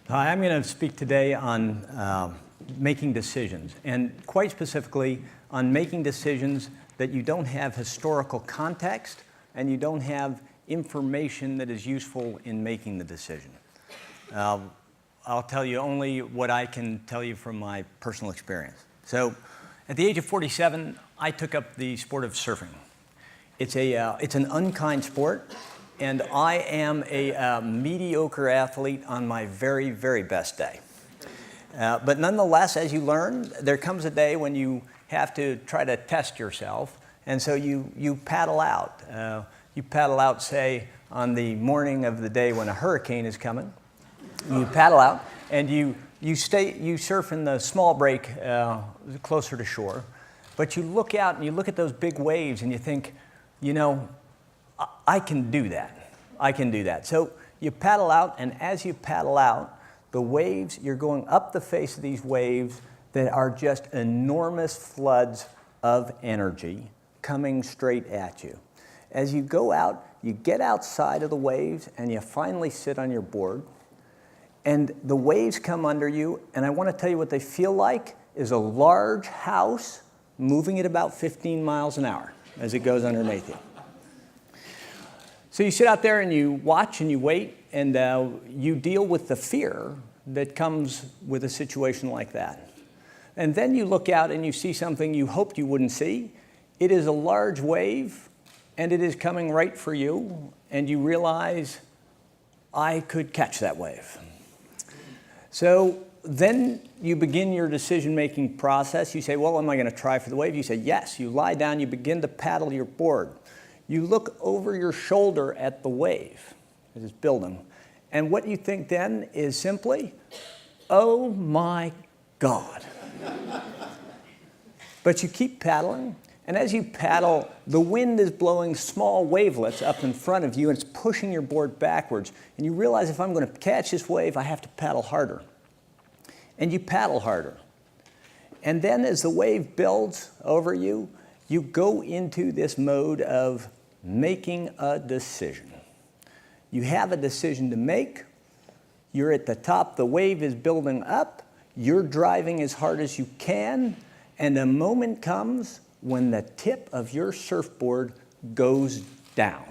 Hi, I'm going to speak today on making decisions, and quite specifically on making decisions that you don't have historical context and you don't have information that is useful in making the decision. I'll tell you only what I can tell you from my personal experience. So at the age of 47, I took up the sport of surfing. It's an unkind sport, and I am a mediocre athlete on my very, very best day. But nonetheless, as you learn, there comes a day when you have to try to test yourself, and so you paddle out. You paddle out, say, on the morning of the day when a hurricane is coming. You paddle out, and you surf in the small break closer to shore. But you look out and you look at those big waves, and you think, you know, I can do that. I can do that. So you paddle out, and as you paddle out, the waves, you're going up the face of these waves that are just enormous floods of energy coming straight at you. As you go out, you get outside of the waves, and you finally sit on your board, and the waves come under you, and I want to tell you what they feel like is a large house moving at about 15 miles an hour as it goes underneath you. So you sit out there and you watch and you wait, and you deal with the fear that comes with a situation like that. And then you look out and you see something you hoped you wouldn't see. It is a large wave, and it is coming right for you, and you realize, I could catch that wave. So then you begin your decision-making process. You say, well, am I going to try for the wave? You say, yes. You lie down, you begin to paddle your board. You look over your shoulder at the wave as it's building. And what you think then is simply, oh my God. But you keep paddling, and as you paddle, the wind is blowing small wavelets up in front of you, and it's pushing your board backwards. And you realize, if I'm going to catch this wave, I have to paddle harder. And you paddle harder. And then as the wave builds over you, you go into this mode of making a decision. You have a decision to make. You're at the top. The wave is building up. You're driving as hard as you can. And a moment comes when the tip of your surfboard goes down.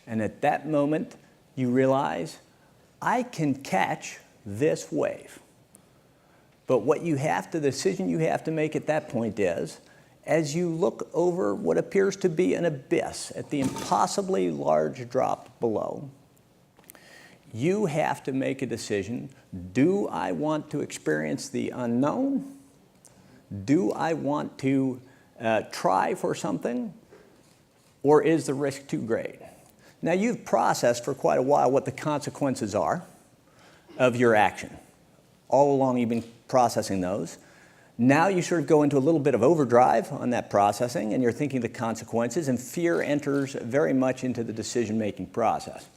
And at that moment, you realize, I can catch this wave. But the decision you have to make at that point is, as you look over what appears to be an abyss at the impossibly large drop below, you have to make a decision. Do I want to experience the unknown? Do I want to try for something? Or is the risk too great? Now, you've processed for quite a while what the consequences are of your action. All along, you've been processing those. Now you sort of go into a little bit of overdrive on that processing, and you're thinking the consequences, and fear enters very much into the decision-making process.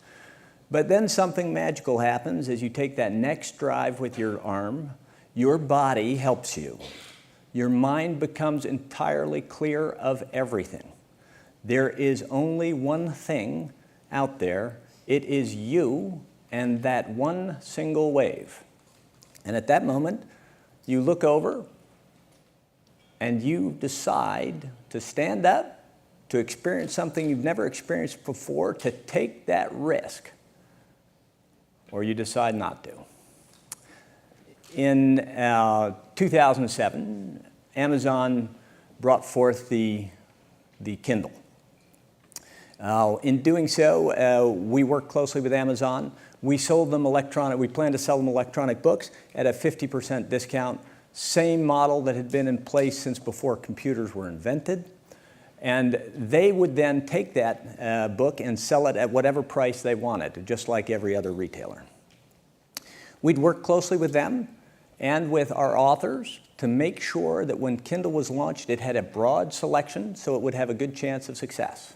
But then something magical happens as you take that next drive with your arm. Your body helps you. Your mind becomes entirely clear of everything. There is only one thing out there. It is you and that one single wave. And at that moment, you look over, and you decide to stand up, to experience something you've never experienced before, to take that risk, or you decide not to. In 2007, Amazon brought forth the Kindle. In doing so, we worked closely with Amazon. We plan to sell them electronic books at a 50% discount. Same model that had been in place since before computers were invented. And they would then take that book and sell it at whatever price they wanted, just like every other retailer. We'd work closely with them and with our authors to make sure that when Kindle was launched, it had a broad selection so it would have a good chance of success.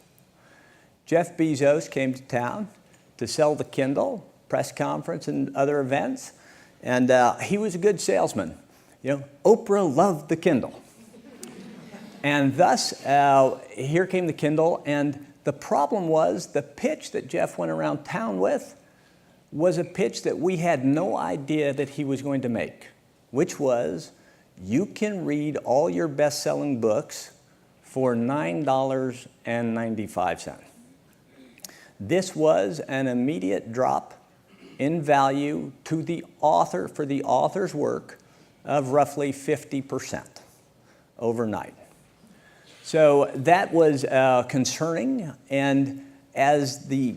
Jeff Bezos came to town to sell the Kindle, press conference and other events, and he was a good salesman. You know, Oprah loved the Kindle. And thus, here came the Kindle, and the problem was the pitch that Jeff went around town with was a pitch that we had no idea that he was going to make, which was, you can read all your best-selling books for $9.95. This was an immediate drop in value to the author, for the author's work, of roughly 50% overnight. So that was concerning, and as the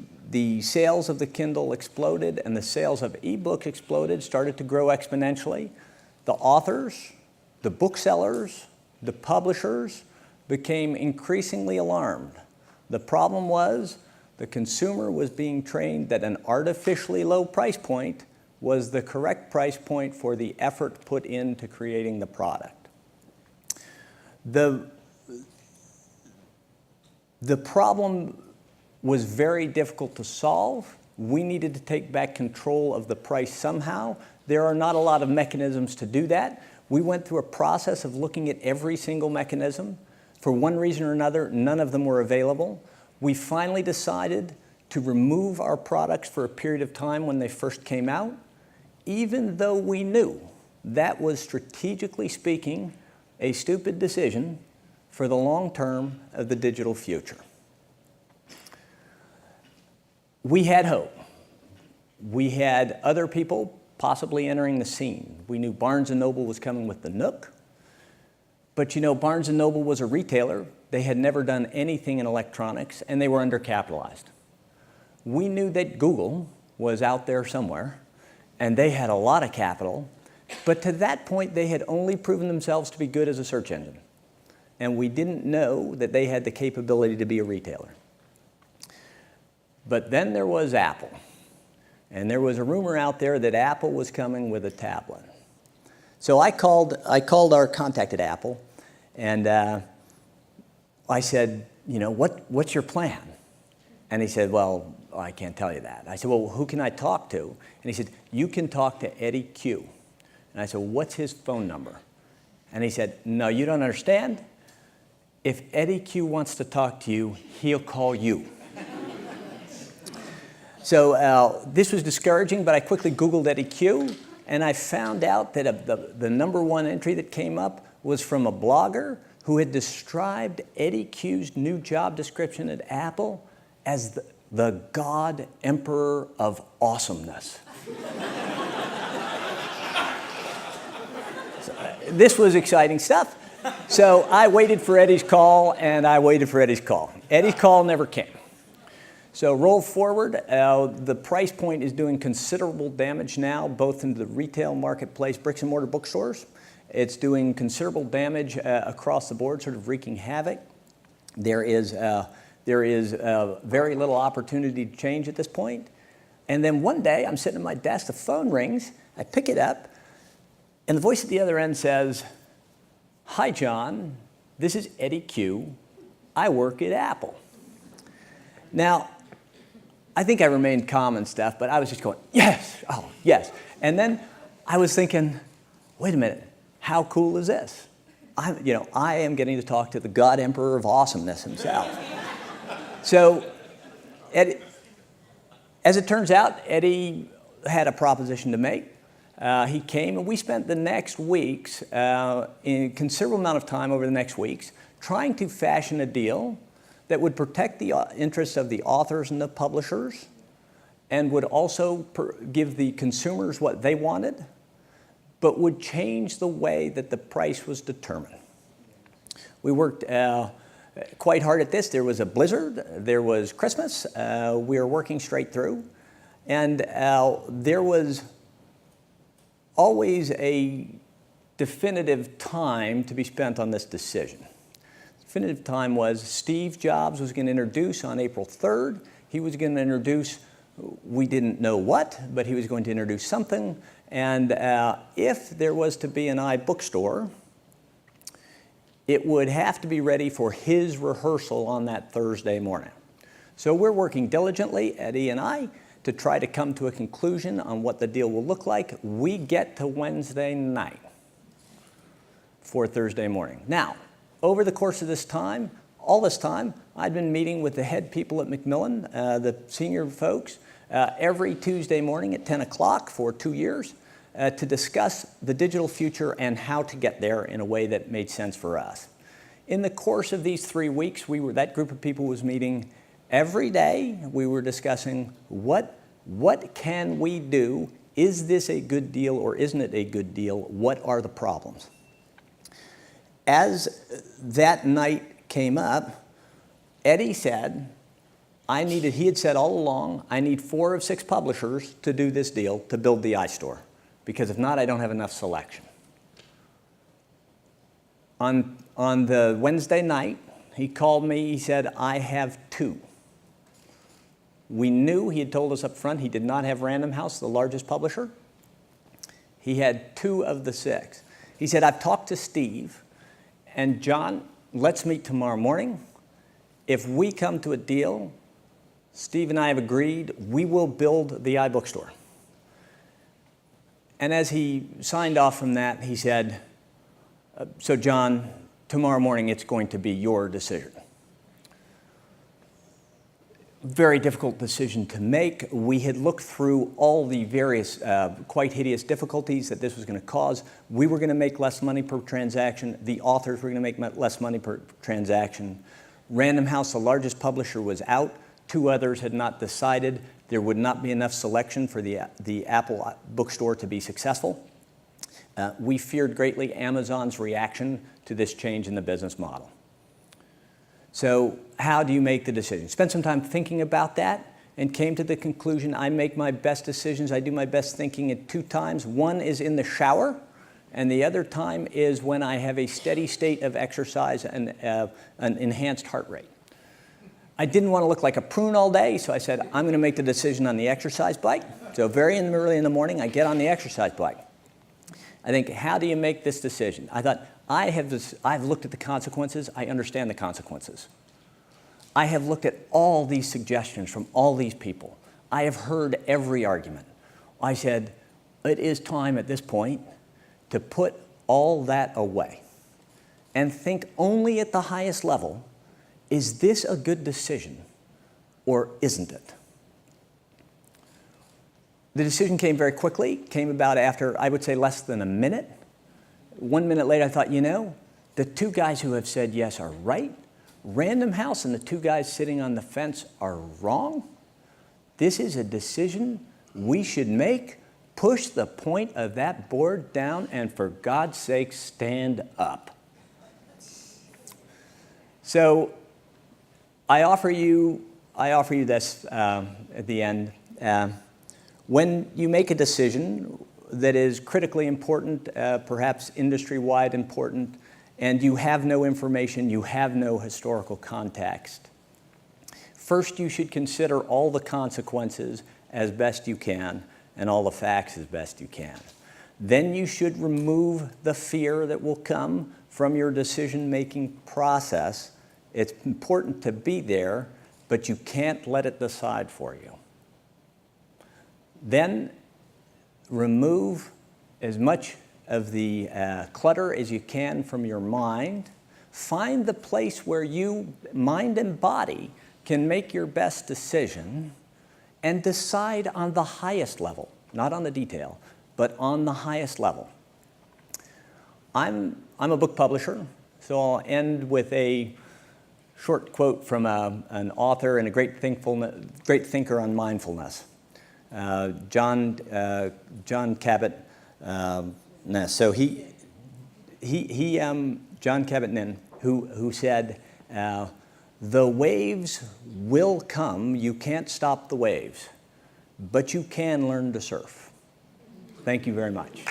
sales of the Kindle exploded and the sales of ebooks exploded, started to grow exponentially, the authors, the booksellers, the publishers became increasingly alarmed. The problem was the consumer was being trained that an artificially low price point was the correct price point for the effort put into creating the product. The problem was very difficult to solve. We needed to take back control of the price somehow. There are not a lot of mechanisms to do that. We went through a process of looking at every single mechanism. For one reason or another, none of them were available. We finally decided to remove our products for a period of time when they first came out, even though we knew that was, strategically speaking, a stupid decision for the long term of the digital future. We had hope. We had other people possibly entering the scene. We knew Barnes & Noble was coming with the Nook. But you know, Barnes & Noble was a retailer. They had never done anything in electronics, and they were undercapitalized. We knew that Google was out there somewhere, and they had a lot of capital. But to that point, they had only proven themselves to be good as a search engine. And we didn't know that they had the capability to be a retailer. But then there was Apple. And there was a rumor out there that Apple was coming with a tablet. So I contacted Apple, and I said, you know, what's your plan? And he said, well, I can't tell you that. I said, well, who can I talk to? And he said, you can talk to Eddie Q. And I said, what's his phone number? And he said, no, you don't understand. If Eddie Q wants to talk to you, he'll call you. So this was discouraging, but I quickly Googled Eddie Q, and I found out that the #1 entry that came up was from a blogger who had described Eddie Q's new job description at Apple as the God Emperor of Awesomeness. So, this was exciting stuff. So I waited for Eddie's call, and I waited for Eddie's call. Eddie's call never came. So roll forward, the price point is doing considerable damage now, both in the retail marketplace, bricks and mortar bookstores. It's doing considerable damage across the board, sort of wreaking havoc. There is very little opportunity to change at this point. And then one day, I'm sitting at my desk, the phone rings, I pick it up, and the voice at the other end says, hi, John, this is Eddie Q. I work at Apple. Now, I think I remained calm and stuff, but I was just going, yes, oh, yes. And then I was thinking, wait a minute, how cool is this? I am getting to talk to the God Emperor of Awesomeness himself. So, as it turns out, Eddie had a proposition to make. He came, and we spent the next weeks, in a considerable amount of time over the next weeks, trying to fashion a deal that would protect the interests of the authors and the publishers, and would also give the consumers what they wanted, but would change the way that the price was determined. We worked quite hard at this. There was a blizzard, there was Christmas, we were working straight through, and there was always a definitive time to be spent on this decision. Definitive time was Steve Jobs was going to introduce on April 3rd. He was going to introduce, we didn't know what, but he was going to introduce something. And if there was to be an iBookstore, it would have to be ready for his rehearsal on that Thursday morning. So we're working diligently, Eddie and I, to try to come to a conclusion on what the deal will look like. We get to Wednesday night for Thursday morning. Now, over the course of this time, all this time, I'd been meeting with the head people at Macmillan, the senior folks, every Tuesday morning at 10 o'clock for 2 years to discuss the digital future and how to get there in a way that made sense for us. In the course of these 3 weeks, that group of people was meeting every day. We were discussing what can we do? Is this a good deal or isn't it a good deal? What are the problems? As that night came up, Eddie said, he had said all along, I need 4 of 6 publishers to do this deal to build the iStore, because if not, I don't have enough selection. On the Wednesday night, he called me, he said, I have 2. We knew, he had told us up front, he did not have Random House, the largest publisher. He had 2 of the 6. He said, I've talked to Steve, and John, let's meet tomorrow morning. If we come to a deal, Steve and I have agreed, we will build the iBookstore. And as he signed off from that, he said, so John, tomorrow morning it's going to be your decision. Very difficult decision to make. We had looked through all the various quite hideous difficulties that this was going to cause. We were going to make less money per transaction. The authors were going to make less money per transaction. Random House, the largest publisher, was out. 2 others had not decided. There would not be enough selection for the Apple bookstore to be successful. We feared greatly Amazon's reaction to this change in the business model. So how do you make the decision? Spent some time thinking about that and came to the conclusion I make my best decisions, I do my best thinking at 2 times. One is in the shower, and the other time is when I have a steady state of exercise and an enhanced heart rate. I didn't want to look like a prune all day, so I said, I'm going to make the decision on the exercise bike. So very early in the morning, I get on the exercise bike. I think, how do you make this decision? I thought, I've looked at the consequences. I understand the consequences. I have looked at all these suggestions from all these people. I have heard every argument. I said, it is time at this point to put all that away and think only at the highest level, is this a good decision or isn't it? The decision came very quickly, came about after, I would say, less than a minute. 1 minute later, I thought, the 2 guys who have said yes are right. Random House and the 2 guys sitting on the fence are wrong. This is a decision we should make. Push the point of that board down and, for God's sake, stand up. So I offer you this at the end. When you make a decision that is critically important, perhaps industry-wide important, and you have no information, you have no historical context, first you should consider all the consequences as best you can and all the facts as best you can. Then you should remove the fear that will come from your decision-making process. It's important to be there, but you can't let it decide for you. Then remove as much of the clutter as you can from your mind. Find the place where you, mind and body, can make your best decision and decide on the highest level, not on the detail, but on the highest level. I'm a book publisher, so I'll end with a short quote from an author and a great thinker on mindfulness. John Cabot. So John Cabot-Nin, who said, the waves will come. You can't stop the waves, but you can learn to surf. Thank you very much.